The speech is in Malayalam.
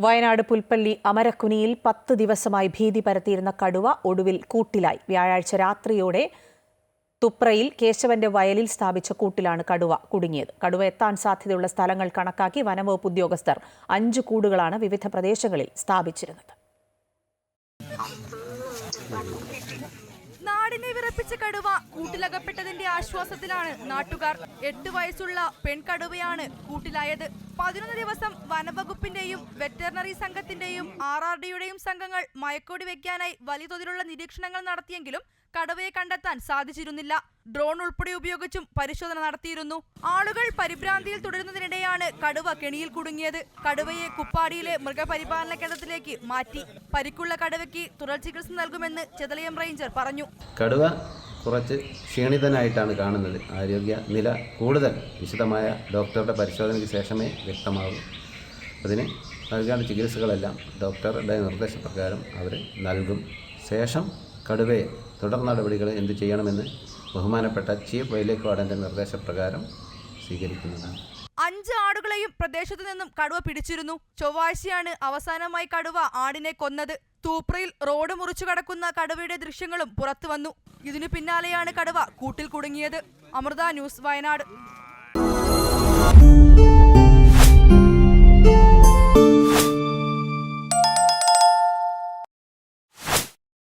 വയനാട് പുൽപ്പള്ളി അമരക്കുനിയിൽ 10 ദിവസമായി ഭീതി പരത്തിയിരുന്ന കടുവ ഒടുവിൽ കൂട്ടിലായി. വ്യാഴാഴ്ച രാത്രിയോടെ തുപ്രയിൽ കേശവന്റെ വയലിൽ സ്ഥാപിച്ച കൂട്ടിലാണ് കടുവ കുടുങ്ങിയത്. കടുവ എത്താൻ സാധ്യതയുള്ള സ്ഥലങ്ങൾ കണക്കാക്കി വനംവകുപ്പ് ഉദ്യോഗസ്ഥർ 5 കൂടുകളാണ് വിവിധ പ്രദേശങ്ങളിൽ സ്ഥാപിച്ചിരുന്നത്. നാടിനെ വിറപ്പിച്ച കടുവ കൂട്ടിലകപ്പെട്ടതിന്റെ ആശ്വാസത്തിലാണ് നാട്ടുകാർ. 8 വയസ്സുള്ള പെൺകടുവയാണ് കൂട്ടിലായത്. 11 ദിവസം വനംവകുപ്പിന്റെയും വെറ്ററിനറി സംഘത്തിന്റെയും RRDയുടെയും സംഘങ്ങൾ മയക്കോടി വെക്കാനായി വലിയ തോതിലുള്ള നിരീക്ഷണങ്ങൾ നടത്തിയെങ്കിലും കടുവയെ കണ്ടെത്താൻ സാധിച്ചിരുന്നില്ല. ഡ്രോൺ ഉൾപ്പെടെ ഉപയോഗിച്ചും പരിശോധന നടത്തിയിരുന്നു. ആളുകൾ പരിഭ്രാന്തിയിൽ തുടരുന്നതിനിടെയാണ് കടുവ കെണിയിൽ കുടുങ്ങിയത്. കടുവയെ കുപ്പാടിയിലെ മൃഗപരിപാലന കേന്ദ്രത്തിലേക്ക് മാറ്റി. പരിക്കുള്ള കടുവയ്ക്ക് തുടർ ചികിത്സ നൽകുമെന്ന് ചെതലയം റേഞ്ചർ പറഞ്ഞു. കടുവ കുറച്ച് ക്ഷീണിതനായിട്ടാണ് കാണുന്നത്. ആരോഗ്യ നില കൂടുതൽ വിശദമായ ഡോക്ടറുടെ പരിശോധനയ്ക്ക് ശേഷമേ വ്യക്തമാകൂ. അതിന് നൽകേണ്ട ചികിത്സകളെല്ലാം ഡോക്ടറുടെ നിർദ്ദേശപ്രകാരം അവർ നൽകും. ശേഷം കടുവയെ തുടർ നടപടികൾ എന്ത് ചെയ്യണമെന്ന് ബഹുമാനപ്പെട്ട ചീഫ് വൈൽഡ് ലൈഫ് വാർഡന്റെ നിർദ്ദേശപ്രകാരം സ്വീകരിക്കുന്നതാണ്. 5 ആടുകളെയും പ്രദേശത്തു നിന്നും കടുവ പിടിച്ചിരുന്നു. ചൊവ്വാഴ്ചയാണ് അവസാനമായി കടുവ ആടിനെ കൊന്നത്. തൂപ്രയിൽ റോഡ് മുറിച്ചു കടക്കുന്ന കടുവയുടെ ദൃശ്യങ്ങളും പുറത്തു വന്നു. ഇതിനു പിന്നാലെയാണ് കടുവ കൂട്ടിൽ കുടുങ്ങിയത്. അമൃത ന്യൂസ്, വയനാട്.